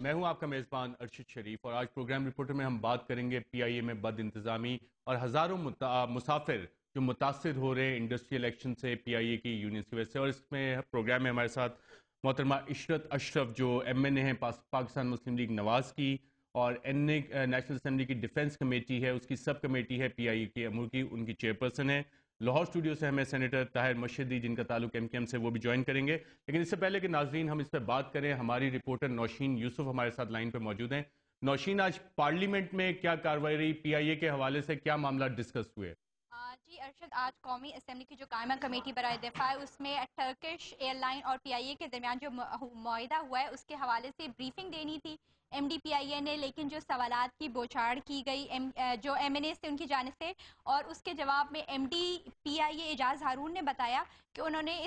میں ہوں آپ کا میزبان ارشد شریف، اور آج پروگرام رپورٹر میں ہم بات کریں گے پی آئی اے میں بد انتظامی اور ہزاروں مسافر جو متاثر ہو رہے ہیں انڈسٹریل ایکشن سے پی آئی اے کی یونینز کی وجہ سے. اور اس میں پروگرام میں ہمارے ساتھ محترمہ عشرت اشرف جو ایم این اے ہیں پاکستان مسلم لیگ نواز کی، اور این اے نیشنل اسمبلی کی ڈیفنس کمیٹی ہے، اس کی سب کمیٹی ہے پی آئی اے کے امور کی، ان کی چیئرپرسن ہے. لاہور اسٹوڈیو سے ہمیں سینیٹر طاہر مشہدی جن کا تعلق ایم کیو ایم سے، وہ بھی جوائن کریں گے. لیکن اس سے پہلے کہ ناظرین ہم اس پہ بات کریں، ہماری رپورٹر نوشین یوسف ہمارے ساتھ لائن پہ موجود ہیں. نوشین، آج پارلیمنٹ میں کیا کارروائی رہی؟ پی آئی اے کے حوالے سے کیا معاملات ڈسکس ہوئے؟ جی ارشد، آج قومی اسمبلی کی جو قائمہ کمیٹی برائے دفاع ہے، اس میں ٹرکش ایئر لائن اور پی آئی اے کے درمیان جو معاہدہ ہوا ہے اس کے حوالے سے بریفنگ دینی تھی ایم ڈی پی آئی اے نے، لیکن جو سوالات کی بوچھاڑ کی گئی جو ایم این اے سے ان کی جانب سے، اور اس کے جواب میں ایم ڈی پی آئی اے اعجاز ہارون نے بتایا کہ انہوں نے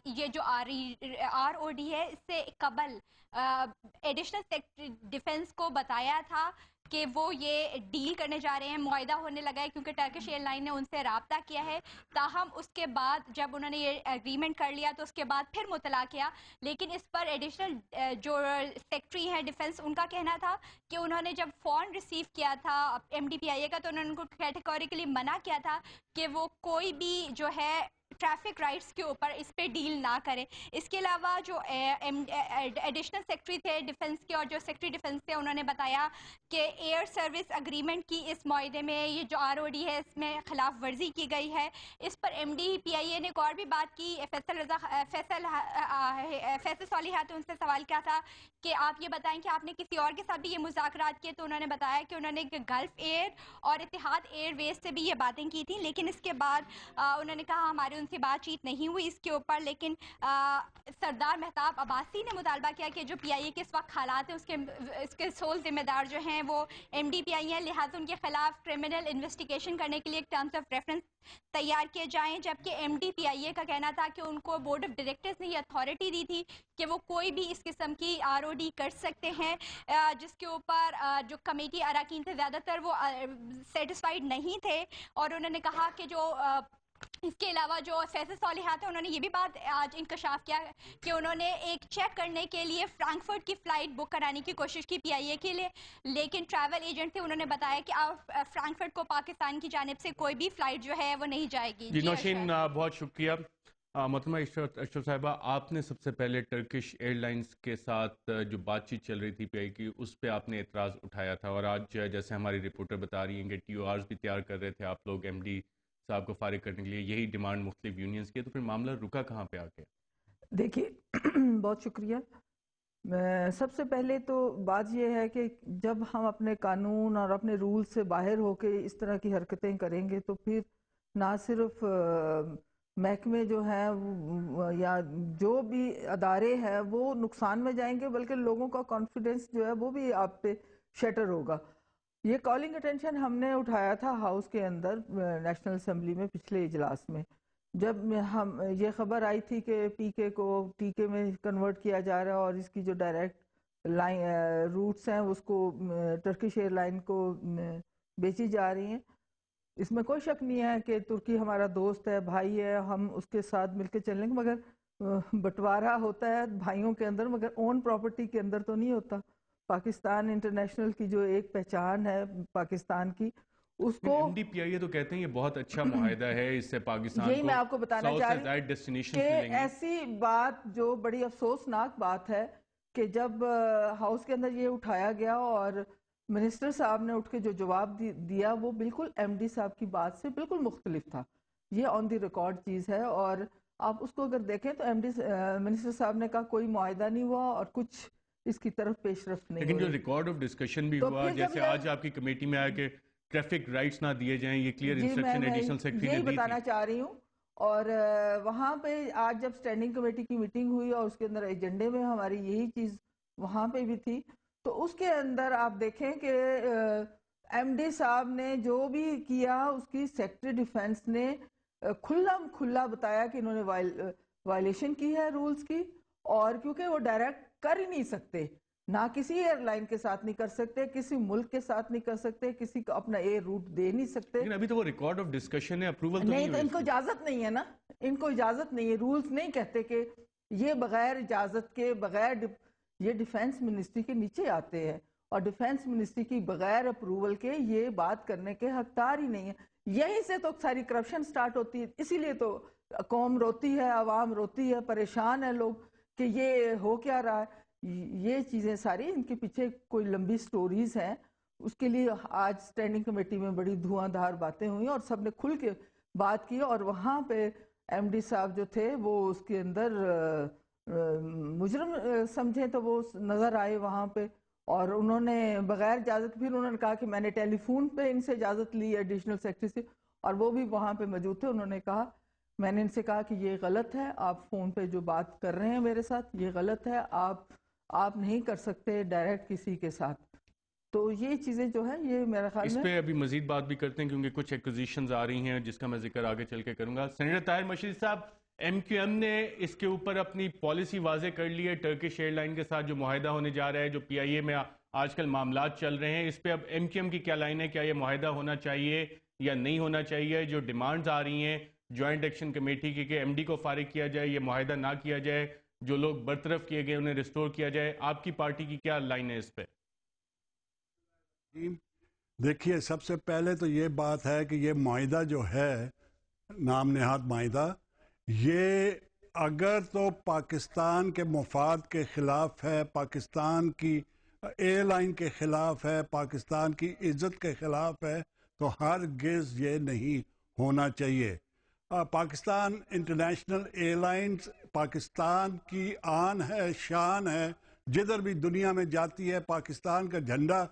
یہ جو آر او ڈی ہے اس سے قبل ایڈیشنل سیکرٹری ڈیفنس کو بتایا تھا کہ وہ یہ ڈیل کرنے جا رہے ہیں. معاہدہ ہونے لگا ہے کیونکہ ٹرکش ایئر لائن نے ان سے رابطہ کیا ہے. تاہم اس کے بعد جب انہوں نے یہ ایگریمنٹ کر لیا تو اس کے بعد پھر مطلع کیا، لیکن اس پر ایڈیشنل جو سیکرٹری ہیں ڈیفنس، ان کا کہنا تھا کہ انہوں نے جب فون ریسیو کیا تھا ایم ڈی پی آئی اے کا تو انہوں نے ان کو کیٹیگوریکلی منع کیا تھا کہ وہ کوئی بھی جو ہے ٹریفک رائٹس کے اوپر اس پہ ڈیل نہ کریں. اس کے علاوہ جو ایڈیشنل سیکرٹری تھے ڈیفنس کے اور جو سیکرٹری ڈیفنس تھے، انہوں نے بتایا کہ ایئر سروس اگریمنٹ کی اس معاہدے میں یہ جو آر او ڈی ہے اس میں خلاف ورزی کی گئی ہے. اس پر ایم ڈی پی آئی اے نے ایک اور بھی بات کی. فیصل صالحات ان سے سوال کیا تھا کہ آپ یہ بتائیں کہ آپ نے کسی اور کے ساتھ بھی یہ مذاکرات کیے، تو انہوں نے بتایا کہ انہوں نے گلف ایئر اور اتحاد ایئر ویز سے بھی یہ باتیں کی تھیں، لیکن اس کے بعد انہوں نے کہا ہماری ان سے بات چیت نہیں ہوئی اس کے اوپر. لیکن سردار مہتاب عباسی نے مطالبہ کیا کہ جو پی آئی اے کے اس وقت حالات ہیں اس کے سول ذمہ دار جو ہیں وہ ایم ڈی پی آئی ہیں، لہٰذا ان کے خلاف کرمنل انویسٹیگیشن کرنے کے لیے ایک ٹرمز آف ریفرنس تیار کیے جائیں. جبکہ ایم ڈی پی آئی اے کا کہنا تھا کہ ان کو بورڈ آف ڈائریکٹرز نے یہ اتھارٹی دی تھی کہ وہ کوئی بھی اس قسم کی آر او ڈی کر سکتے ہیں، جس کے اوپر جو کمیٹی اراکین تھے زیادہ تر وہ سیٹسفائیڈ نہیں تھے. اور انہوں نے کہا کہ جو اس کے علاوہ جو فیصل صالحات ہیں، انہوں نے یہ بھی بات آج انکشاف کیا کہ انہوں نے ایک چیک کرنے کے لیے فرینکفرٹ کی فلائٹ بک کرانے کی کوشش کی پی آئی اے کے لیے، لیکن ٹریول ایجنٹ تھے، انہوں نے بتایا کہ فرینکفرٹ کو پاکستان کی جانب سے کوئی بھی فلائٹ جو ہے وہ نہیں جائے گی. جی نوشین، بہت شکریہ. محترمہ اشرف صاحبہ، آپ نے سب سے پہلے ٹرکش ایئر لائنز کے ساتھ جو بات چیت چل رہی تھی پی آئی کی، اس پہ آپ نے اعتراض اٹھایا تھا، اور آج جیسے ہماری رپورٹر بتا رہی ہیں کہ ٹی او آرز بھی تیار کر رہے تھے آپ لوگ ایم ڈی صاحب کو فارغ کرنے کے لیے، یہی ڈیمانڈ مختلف یونینز کی، تو پھر معاملہ رکا کہاں پہ آ کے؟ دیکھیے بہت شکریہ. سب سے پہلے تو بات یہ ہے کہ جب ہم اپنے قانون اور اپنے رول سے باہر ہو کے اس طرح کی حرکتیں کریں گے تو پھر نہ صرف محکمے جو ہیں یا جو بھی ادارے ہیں وہ نقصان میں جائیں گے، بلکہ لوگوں کا کانفیڈنس جو ہے وہ بھی آپ پہ شیٹر ہوگا. یہ کالنگ اٹینشن ہم نے اٹھایا تھا ہاؤس کے اندر نیشنل اسمبلی میں پچھلے اجلاس میں، جب ہم یہ خبر آئی تھی کہ پی کے کو ٹی کے میں کنورٹ کیا جا رہا ہے اور اس کی جو ڈائریکٹ روٹس ہیں اس کو ٹرکش ایئر لائن کو بیچی جا رہی ہیں. اس میں کوئی شک نہیں ہے کہ ترکی ہمارا دوست ہے، بھائی ہے، ہم اس کے ساتھ مل کے چلیں گے، مگر بٹوارا ہوتا ہے بھائیوں کے اندر مگر اون پراپرٹی کے اندر تو نہیں ہوتا. پاکستان انٹرنیشنل کی جو ایک پہچان ہے پاکستان کی، اس کو ایم ڈی پی آئی اے تو کہتے ہیں یہ بہت اچھا معاہدہ ہے، اس سے پاکستان یہی میں آپ کو بتانا چاہ رہی ہوں کہ ملیں گی. ایسی بات جو بڑی افسوسناک بات ہے کہ جب ہاؤس کے اندر یہ اٹھایا گیا اور منسٹر صاحب نے اٹھ کے جو جواب دیا وہ بالکل ایم ڈی صاحب کی بات سے بالکل مختلف تھا. یہ آن دی ریکارڈ چیز ہے، اور آپ اس کو اگر دیکھیں تو ایم ڈی منسٹر صاحب نے کہا کوئی معاہدہ نہیں ہوا اور کچھ اس کی طرف پیش رفت نہیں لیکن ہوئی. جو ریکارڈ آف ڈسکشن بھی تو ہوا، پھر جیسے آج آپ کی کمیٹی میں آیا کہ ٹریفک رائٹس نہ دیے جائیں، یہ کلیئر انسٹرکشن ایڈیشنل سیکرٹری نے یہی دی تھی. بتانا چاہ رہی ہوں. اور وہاں پہ آج جب اسٹینڈنگ کمیٹی کی میٹنگ ہوئی اور اس کے اندر ایجنڈے میں ہماری یہی چیز وہاں پہ بھی تھی، تو اس کے اندر آپ دیکھیں کہ ایم ڈی صاحب نے جو بھی کیا اس کی سیکرٹری ڈیفنس نے کھلا بتایا کہ انہوں نے وائلیشن کی ہے رولز کی، اور کیونکہ وہ ڈائریکٹ کر ہی نہیں سکتے، نہ کسی ایئر لائن کے ساتھ نہیں کر سکتے، کسی ملک کے ساتھ نہیں کر سکتے، کسی کو اپنا ایئر روٹ دے نہیں سکتے. لیکن ابھی تو وہ ریکارڈ آف ڈسکشن ہے، اپروول تو نہیں تو ہوئی ان کو اجازت نہیں ہے نا، ان کو اجازت نہیں ہے. رولز نہیں کہتے کہ یہ بغیر اجازت کے، بغیر یہ ڈیفینس منسٹری کے نیچے آتے ہیں، اور ڈیفینس منسٹری کی بغیر اپروول کے یہ بات کرنے کے حقدار ہی نہیں ہے. یہیں سے تو ساری کرپشن سٹارٹ ہوتی ہے. اسی لیے تو قوم روتی ہے، عوام روتی ہے، پریشان ہے لوگ کہ یہ ہو کیا رہا ہے. یہ چیزیں ساری ان کے پیچھے کوئی لمبی سٹوریز ہیں. اس کے لیے آج سٹینڈنگ کمیٹی میں بڑی دھواں دھار باتیں ہوئیں اور سب نے کھل کے بات کی، اور وہاں پہ ایم ڈی صاحب جو تھے وہ اس کے اندر مجرم سمجھے تو وہ نظر آئے وہاں پہ، اور انہوں نے بغیر اجازت، پھر انہوں نے کہا کہ میں نے ٹیلی فون پہ ان سے اجازت لی ایڈیشنل سیکرٹری سے، اور وہ بھی وہاں پہ موجود تھے. انہوں نے کہا، میں نے ان سے کہا کہ یہ غلط ہے، آپ فون پہ جو بات کر رہے ہیں میرے ساتھ یہ غلط ہے، آپ نہیں کر سکتے ڈائریکٹ کسی کے ساتھ. تو یہ چیزیں جو ہیں یہ میرے خیال اس میں پہ ابھی مزید بات بھی کرتے ہیں کیونکہ کچھ ایکوزیشنز آ رہی ہیں جس کا میں ذکر آگے چل کے کروں گا. سینیٹر طاہر مشیر صاحب، ایم کیو ایم نے اس کے اوپر اپنی پالیسی واضح کر لی ہے. ٹرکش ایئر لائن کے ساتھ جو معاہدہ ہونے جا رہا ہے، جو پی آئی اے میں آج کل معاملات چل رہے ہیں، اس پہ اب ایم کیو ایم کی کیا لائن ہے؟ کیا یہ معاہدہ ہونا چاہیے یا نہیں ہونا چاہیے؟ جو ڈیمانڈز آ رہی ہیں جوائنٹ ایکشن کمیٹی کی کہ ایم ڈی کو فارغ کیا جائے، یہ معاہدہ نہ کیا جائے، جو لوگ برطرف کیے گئے انہیں ریسٹور کیا جائے، آپ کی پارٹی کی کیا لائن ہے اس پہ؟ دیکھیے، سب سے پہلے تو یہ بات ہے کہ یہ معاہدہ جو ہے، نام نہاد معاہدہ، یہ اگر تو پاکستان کے مفاد کے خلاف ہے، پاکستان کی ایئر لائن کے خلاف ہے، پاکستان کی عزت کے خلاف ہے، تو ہرگز یہ نہیں ہونا چاہیے. Pakistan international air lines Pakistan کی آن ہے، شان ہے. جدھر بھی دنیا میں جاتی ہے پاکستان کا جھنڈا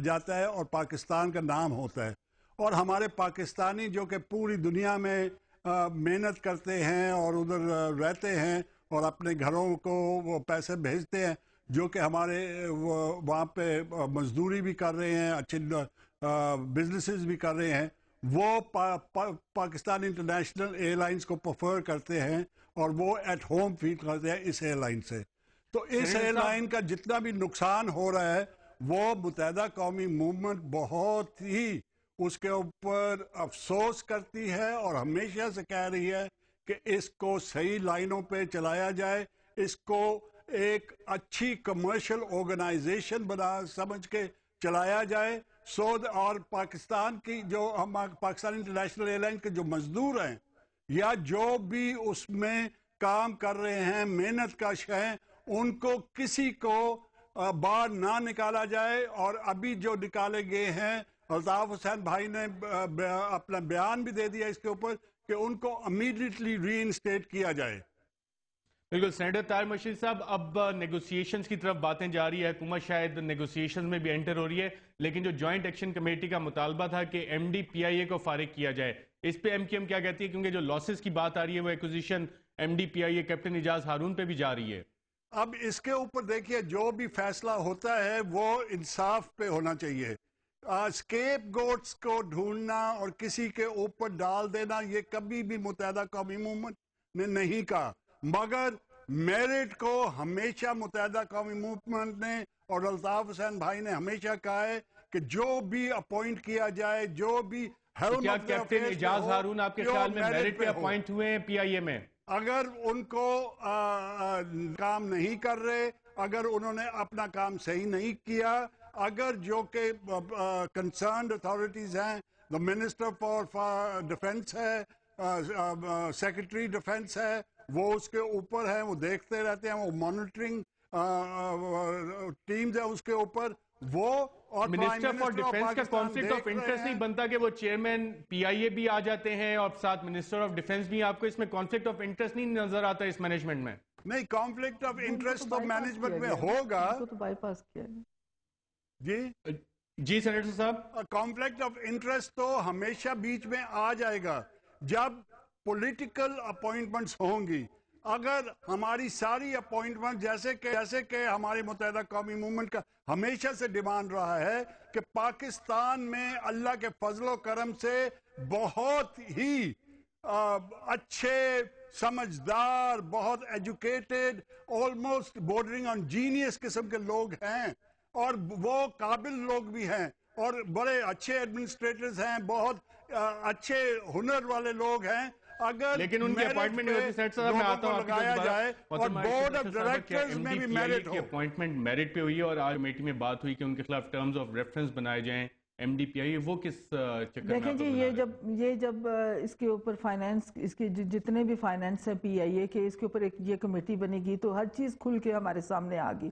جاتا ہے اور پاکستان کا نام ہوتا ہے. اور ہمارے پاکستانی جو کہ پوری دنیا میں محنت کرتے ہیں اور ادھر رہتے ہیں اور اپنے گھروں کو وہ پیسے بھیجتے ہیں، جو کہ ہمارے وہاں پہ مزدوری بھی کر رہے ہیں، اچھے بزنسز بھی کر رہے ہیں، وہ پاکستان انٹرنیشنل ایئر لائنز کو پریفر کرتے ہیں اور وہ ایٹ ہوم فیل کرتے ہیں اس ایئر لائن سے. تو اس ایئر لائن کا جتنا بھی نقصان ہو رہا ہے وہ متحدہ قومی موومنٹ بہت ہی اس کے اوپر افسوس کرتی ہے اور ہمیشہ سے کہہ رہی ہے کہ اس کو صحیح لائنوں پہ چلایا جائے، اس کو ایک اچھی کمرشل آرگنائزیشن بنا سمجھ کے چلایا جائے. اور پاکستان کی جو پاکستان انٹرنیشنل ایئر لائن کے جو مزدور ہیں یا جو بھی اس میں کام کر رہے ہیں، محنت کش ہیں، ان کو کسی کو باہر نہ نکالا جائے. اور ابھی جو نکالے گئے ہیں، الطاف حسین بھائی نے اپنا بیان بھی دے دیا اس کے اوپر کہ ان کو امیڈیٹلی ری انسٹیٹ کیا جائے. بالکل. سینیٹر طاہر مشیر صاحب، اب نیگوسیشنز کی طرف باتیں جاری ہے، حکومت شاید نیگوسیشنز میں بھی انٹر ہو رہی ہے، لیکن جو جوائنٹ ایکشن کمیٹی کا مطالبہ تھا کہ ایم ڈی پی آئی اے کو فارغ کیا جائے، اس پہ ایم کیو ایم کیا کہتی ہے؟ کیونکہ جو لاسز کی بات آ رہی ہے وہ accusation M D P I A captain Ijaz Haroon پہ بھی جا رہی ہے. اب اس کے اوپر دیکھیے، جو بھی فیصلہ ہوتا ہے وہ انصاف پہ ہونا چاہیے. اسکیپ گوٹس کو ڈھونڈنا اور کسی کے اوپر ڈال دینا یہ کبھی بھی متحدہ قومی موومنٹ نے نہیں کہا، مگر میرٹ کو ہمیشہ متحدہ قومی موومنٹ نے اور الطاف حسین بھائی نے ہمیشہ کہا ہے کہ جو بھی اپوائنٹ کیا جائے، جو بھی کیا کیپٹن اعجاز ہارون آپ کے خیال میں میرٹ پہ اپوائنٹ ہوئے ہیں پی آئی اے میں؟ اگر ان کو کام نہیں کر رہے، اگر انہوں نے اپنا کام صحیح نہیں کیا، اگر جو کہ کنسرنڈ اتھارٹیز ہیں، دا منسٹر فار ڈیفنس ہے، سیکرٹری ڈیفنس ہے، وہ اس کے اوپر ہیں، وہ دیکھتے رہتے ہیں، وہ مانیٹرنگ ٹیمز ہیں اس کے اوپر، وہ اور منسٹر فار ڈیفنس کا کانفلکٹ آف انٹرسٹ نہیں بنتا کہ وہ چیئرمین پی آئی اے بھی آ جاتے ہیں اور ساتھ منسٹر آف ڈیفنس بھی؟ آپ کو اس میں کانفلکٹ آف انٹرسٹ نہیں نظر آتا اس مینجمنٹ میں؟ نہیں، کانفلکٹ آف انٹرسٹ تو مینجمنٹ میں ہوگا. ان کو تو بائی پاس کیا جی سینیٹر صاحب، کانفلکٹ آف انٹرسٹ تو ہمیشہ بیچ میں آ جائے گا جب پولیٹیکل اپوائنٹمنٹس ہوں گی. اگر ہماری ساری اپوائنٹمنٹ جیسے کہ ہماری متحدہ قومی موومنٹ کا ہمیشہ سے ڈیمانڈ رہا ہے کہ پاکستان میں اللہ کے فضل و کرم سے بہت ہی اچھے، سمجھدار، بہت ایجوکیٹڈ، آلموسٹ بورڈرنگ آن جینیس قسم کے لوگ ہیں، اور وہ قابل لوگ بھی ہیں اور بڑے اچھے ایڈمنسٹریٹرز ہیں، بہت اچھے ہنر والے لوگ ہیں. اگر لیکن ان کی اپوائنٹمنٹ نہیں ہوتی. سیٹ صاحب میں آتا ہوں لگایا جائے اور بورڈ آف ڈائریکٹرز میں بھی میرٹ ہو. اپوائنٹمنٹ میرٹ پہ ہوئی ہے اور آج کمیٹی میں بات ہوئی کہ ان کے خلاف ٹرمز آف ریفرنس بنائے جائیں. ایم ڈی پی آئی وہ کس چکر میں دیکھیں جی یہ جب اس کے اوپر فائنانس اس کے جتنے بھی فائنانس ہیں پی آئی اے کے اس کے اوپر ایک یہ کمیٹی بنے گی تو ہر چیز کھل کے ہمارے سامنے آ گئی.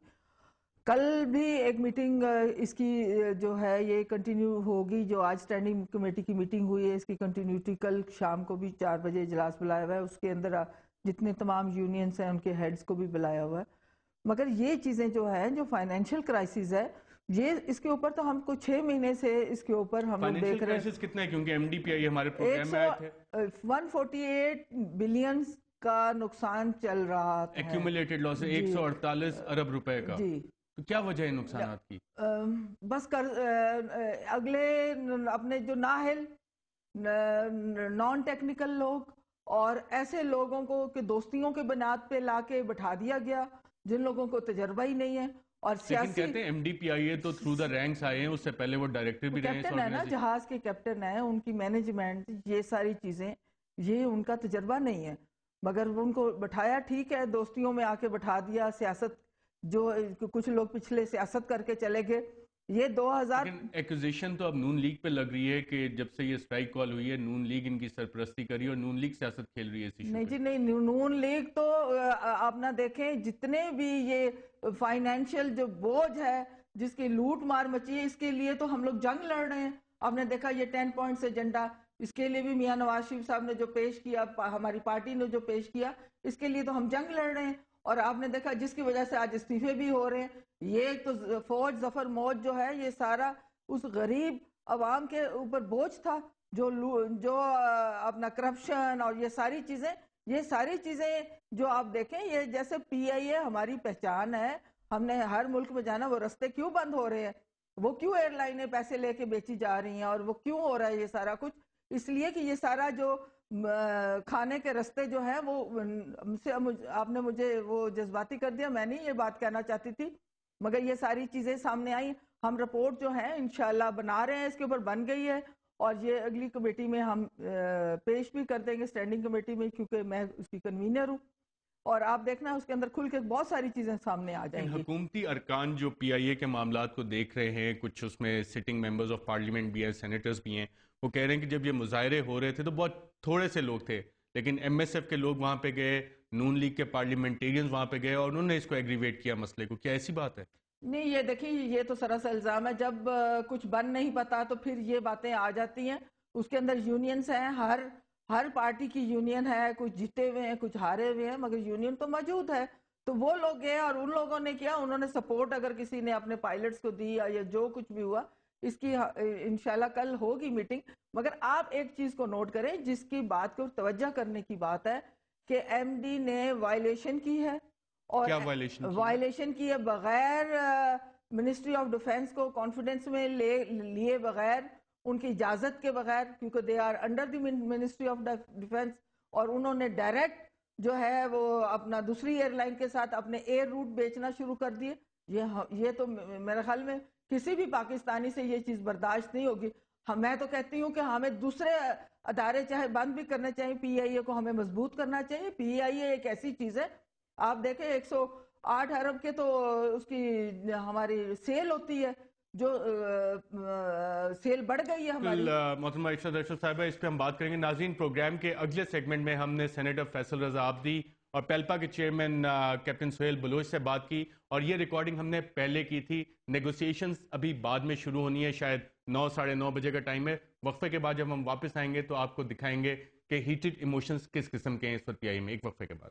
کل بھی ایک میٹنگ اس کی جو ہے یہ کنٹینیو ہوگی. جو آج سٹینڈنگ کمیٹی کی میٹنگ ہوئی ہے اس کی کنٹینیوٹی کل شام کو بھی 4 بجے اجلاس بلایا ہوا ہے. اس کے اندر جتنے تمام یونینز ہیں ان کے ہیڈز کو بھی بلایا ہوا ہے. مگر یہ چیزیں جو ہیں جو فائنینشیل کرائسس ہے یہ اس کے اوپر تو ہم کو 6 مہینے سے اس کے اوپر ہم لوگ دیکھ رہے ہیں. کتنا ہے کیونکہ ایم ڈی پی آئی ہمارے پروگرام میں آئے تھے 148 بلین کا نقصان چل رہا ہے. ایکیومولیٹڈ لاس 148 ارب روپے کا. جی تو کیا وجہ ہے نقصانات کی؟ بس اگلے اپنے جو نااہل نان ٹیکنیکل لوگ اور ایسے لوگوں کو کہ دوستیوں کے بنیاد پہ لا کے بٹھا دیا گیا جن لوگوں کو تجربہ ہی نہیں ہے. اور لیکن کہتے ہیں ایم ڈی پی آئی اے تو تھرو دا رینکس آئے ہیں, اس سے پہلے وہ ڈائریکٹر بھی رہے ہیں. کیپٹن ہے نا, جہاز کے کیپٹن ہیں, ان کی مینجمنٹ یہ ساری چیزیں یہ ان کا تجربہ نہیں ہے. مگر ان کو بٹھایا ٹھیک ہے, دوستیوں میں آ کے بٹھا دیا. سیاست جو کچھ لوگ پچھلے سیاست کر کے چلے گئے. یہ 2000 ایکوزیشن تو اب نون لیگ پہ لگ رہی ہے کہ جب سے یہ اسٹرائک کال ہوئی ہے نون لیگ ان کی سرپرستی کری اور نون لیگ سیاست کھیل رہی ہے اس ایشو. نہیں جی نہیں, نون لیگ تو آپ نہ دیکھیں جتنے بھی یہ فائنینشیل جو بوجھ ہے جس کی لوٹ مار مچی ہے اس کے لیے تو ہم لوگ جنگ لڑ رہے ہیں. آپ نے دیکھا یہ 10 پوائنٹس ایجنڈا, اس کے لیے بھی میاں نواز شریف صاحب نے جو پیش کیا, ہماری پارٹی نے جو پیش کیا, اس کے لیے تو ہم جنگ لڑ رہے ہیں. اور آپ نے دیکھا جس کی وجہ سے آج استعفے بھی ہو رہے ہیں. یہ تو فوج ظفر موج جو ہے یہ سارا اس غریب عوام کے اوپر بوجھ تھا جو اپنا کرپشن اور یہ ساری چیزیں جو آپ دیکھیں یہ جیسے پی آئی اے ہماری پہچان ہے. ہم نے ہر ملک میں جانا, وہ رستے کیوں بند ہو رہے ہیں, وہ کیوں ایئر لائنیں پیسے لے کے بیچی جا رہی ہیں اور وہ کیوں ہو رہا ہے یہ سارا کچھ, اس لیے کہ یہ سارا جو کھانے کے رستے جو ہیں وہ آپ نے مجھے وہ جذباتی کر دیا. میں نہیں یہ بات کہنا چاہتی تھی مگر یہ ساری چیزیں سامنے آئی. ہم رپورٹ جو ہیں انشاءاللہ بنا رہے ہیں, اس کے اوپر بن گئی ہے اور یہ اگلی کمیٹی میں ہم پیش بھی کر دیں گے, اسٹینڈنگ کمیٹی میں, کیونکہ میں اس کی کنوینر ہوں. اور آپ دیکھنا اس کے اندر کھل کے بہت ساری چیزیں سامنے آ جائیں گی. حکومتی ارکان جو پی آئی اے کے معاملات کو دیکھ رہے ہیں, کچھ اس میں سٹنگ ممبرز آف پارلیمنٹ بھی ہیں, سینیٹرز بھی ہیں, وہ کہہ رہے ہیں کہ جب یہ مظاہرے ہو رہے تھے تو بہت تھوڑے سے لوگ تھے, لیکن ایم ایس ایف کے لوگ وہاں پہ گئے, نون لیگ کے پارلیمنٹیرینز وہاں پہ گئے اور انہوں نے اس کو ایگریویٹ کیا مسئلے کو. کیا ایسی بات ہے؟ نہیں, یہ دیکھیں یہ تو سراسر الزام ہے. جب کچھ بن نہیں پتا تو پھر یہ باتیں آ جاتی ہیں. اس کے اندر یونینز ہیں, ہر پارٹی کی یونین ہے, کچھ جیتے ہوئے ہیں کچھ ہارے ہوئے ہیں, مگر یونین تو موجود ہے. تو وہ لوگ گئے اور ان لوگوں نے کیا, انہوں نے سپورٹ اگر کسی نے اپنے پائلٹس کو دی یا جو کچھ بھی ہوا, اس کی انشاءاللہ کل ہوگی میٹنگ. مگر آپ ایک چیز کو نوٹ کریں جس کی بات کو توجہ کرنے کی بات ہے کہ ایم ڈی نے وائلیشن کی ہے. اور وائلیشن کی ہے بغیر منسٹری آف ڈیفنس کو کانفیڈنس میں لیے بغیر, ان کی اجازت کے بغیر, کیونکہ they are under the ministry of defence, اور انہوں نے ڈائریکٹ جو ہے وہ اپنا دوسری ایئر لائن کے ساتھ اپنے ایئر روٹ بیچنا شروع کر دیے. یہ تو میرے خیال میں کسی بھی پاکستانی سے یہ چیز برداشت نہیں ہوگی. میں تو کہتی ہوں کہ ہمیں دوسرے ادارے چاہے بند بھی کرنے چاہیے, پی آئی اے کو ہمیں مضبوط کرنا چاہیے. پی آئی اے ایک ایسی چیز ہے, آپ دیکھیں 108 ارب کے تو اس کی ہماری سیل ہوتی ہے, جو سیل بڑھ گئی ہے ہماری. محترمہ ارشد اشرف صاحبہ, اس پہ ہم بات کریں گے. ناظرین, پروگرام کے اگلے سیگمنٹ میں ہم نے سینیٹر فیصل رضا عابدی اور پیلپا کے چیئرمین کیپٹن سہیل بلوچ سے بات کی, اور یہ ریکارڈنگ ہم نے پہلے کی تھی. نیگوسیشنز ابھی بعد میں شروع ہونی ہے, شاید 9 ساڑھے 9 بجے کا ٹائم ہے. وقفے کے بعد جب ہم واپس آئیں گے تو آپ کو دکھائیں گے کہ ہیٹڈ ایموشنز کس قسم کے ہیں اس وقت پی آئی میں. ایک وقفے کے بعد.